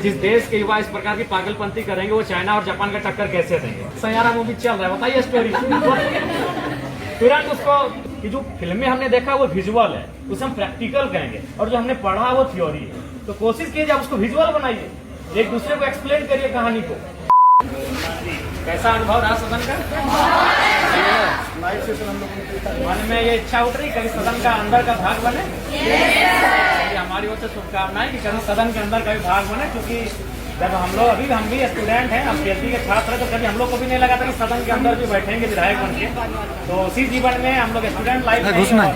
जिस देश के युवा इस प्रकार की पागलपंती करेंगे वो चाइना और जापान का टक्कर कैसे देंगे। सैयारा मूवी चल रहा है, बताइए स्टोरी। तुरंत उसको कि जो फिल्में हमने देखा वो विजुअल है, उसे हम प्रैक्टिकल कहेंगे, और जो हमने पढ़ा वो थ्योरी है। तो कोशिश कीजिए आप उसको विजुअल बनाइए, एक दूसरे को एक्सप्लेन करिए कहानी को। कैसा अनुभव रहा सदन का? मन में ये इच्छा उठ रही कभी सदन का अंदर का भाग बने। हमारी ओर से शुभकामनाएं कि कभी सदन के अंदर का भी भाग बने, क्योंकि जब हम लोग हम भी स्टूडेंट हैं, हम पीएचडी के छात्र हैं, तो कभी हम लोग को भी नहीं लगा था कि सदन के अंदर भी बैठेंगे विधायक बन के। तो उसी जीवन में हम लोग स्टूडेंट लाइफ में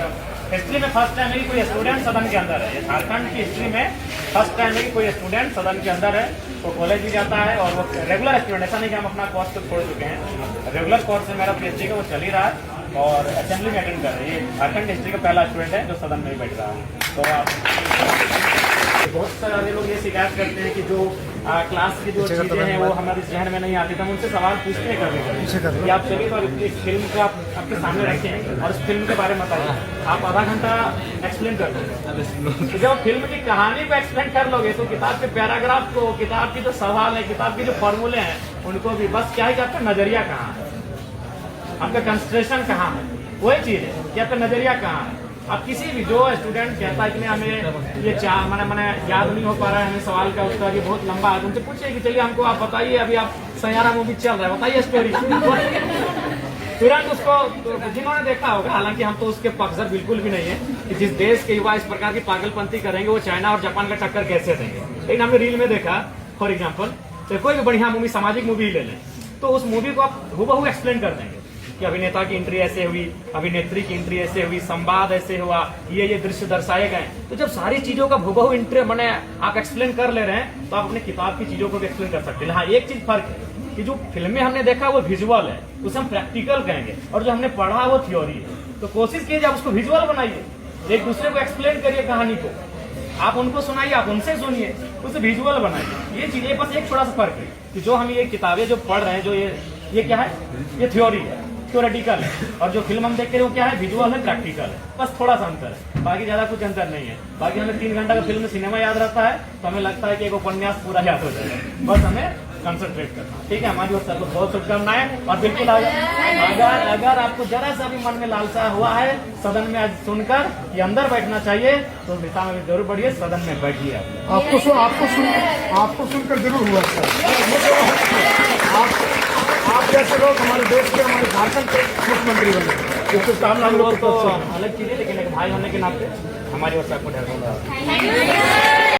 हिस्ट्री में फर्स्ट टाइम है कि कोई स्टूडेंट सदन के अंदर है। झारखंड की हिस्ट्री में फर्स्ट टाइम है कि कोई स्टूडेंट सदन के अंदर है। वो कॉलेज भी जाता है और वो रेगुलर स्टूडेंट, ऐसा नहीं कि हम अपना कोर्स को छोड़ चुके हैं। रेगुलर कोर्स है मेरा पीएचडी का, वो चल ही रहा है और असेंबली में अटेंड कर रहे हैं। ये झारखंड हिस्ट्री का पहला स्टूडेंट है जो सदन में ही बैठ रहा है। तो आप बहुत सारे लोग ये शिकायत करते हैं कि जो क्लास की जो चीजें हैं वो हमारे जहन में नहीं आती, तो हम उनसे सवाल पूछते हैं कभी कि आप चलिए तो एक फिल्म को आपके सामने रखें और उस फिल्म के बारे में बताइए। आप आधा घंटा एक्सप्लेन कर दोगे, तो जब फिल्म की कहानी को एक्सप्लेन कर लोगे तो किताब के पैराग्राफ को, किताब की जो सवाल है, किताब के जो फॉर्मूले हैं, उनको भी बस क्या है कि आपका नजरिया कहाँ है, आपका कंसंट्रेशन कहाँ है, वही चीज है कि आपका नजरिया कहाँ है। अब किसी भी जो स्टूडेंट कहता है कि नहीं हमें ये मैंने याद नहीं हो पा रहा है, हमें सवाल का उत्तर ये बहुत लंबा है, उनसे पूछिए कि चलिए हमको आप बताइए, अभी आप सैयारा मूवी चल रहा है, बताइए स्टोरी। तुरंत उसको जिन्होंने देखा होगा, हालांकि हम तो उसके पक्षधर बिल्कुल भी नहीं है कि जिस देश के युवा इस प्रकार की पागलपंती करेंगे वो चाइना और जापान का टक्कर कैसे देंगे। लेकिन हमने रील में देखा, फॉर एग्जाम्पल कोई भी बढ़िया मूवी, सामाजिक मूवी ले लें, तो उस मूवी को आप हूबहू एक्सप्लेन कर देंगे कि अभिनेता की एंट्री ऐसे हुई, अभिनेत्री की एंट्री ऐसे हुई, संवाद ऐसे हुआ, ये दृश्य दर्शाए गए। तो जब सारी चीजों का हूबहू एंट्री मैंने आप एक्सप्लेन कर ले रहे हैं, तो आप अपने किताब की चीजों को भी एक्सप्लेन कर सकते हैं। हाँ, एक चीज फर्क है कि जो फिल्में हमने देखा वो विजुअल है, उसे हम प्रैक्टिकल कहेंगे, और जो हमने पढ़ा वो थ्योरी है। तो कोशिश कीजिए आप उसको विजुअल बनाइए, एक दूसरे को एक्सप्लेन करिए कहानी को, आप उनको सुनाइए, आप उनसे सुनिए, उसे विजुअल बनाइए। ये चीजें बस एक थोड़ा सा फर्क है कि जो हम ये किताबें जो पढ़ रहे हैं, जो ये क्या है, ये थ्योरी है, थ्योरेटिकल है, और जो फिल्म हम देख के वो क्या है, विजुअल है, प्रैक्टिकल है। बस थोड़ा सा अंतर है, बाकी ज्यादा कुछ अंतर नहीं है। बाकी हमें 3 घंटा का फिल्म सिनेमा याद रहता है, तो हमें लगता है कि एक उपन्यास पूरा याद हो जाएगा। बस हमें कंसंट्रेट करना, ठीक है। हमारी ओर से आपको बहुत शुभकामनाएं। और बिल्कुल अगर आपको जरा सा भी मन में लालसा हुआ है सदन में आज सुनकर कि अंदर बैठना चाहिए, तो दिशा में भी जरूर बढ़िए, सदन में बैठिए। आपको सुनकर जरूर हुआ आप जैसे लोग हमारे देश के, हमारे झारखंड के मुख्यमंत्री बने, इसके सामने हम लोग तो अलग चीज है, लेकिन एक भाई होने के नाते हमारी ओर से आपको ढेर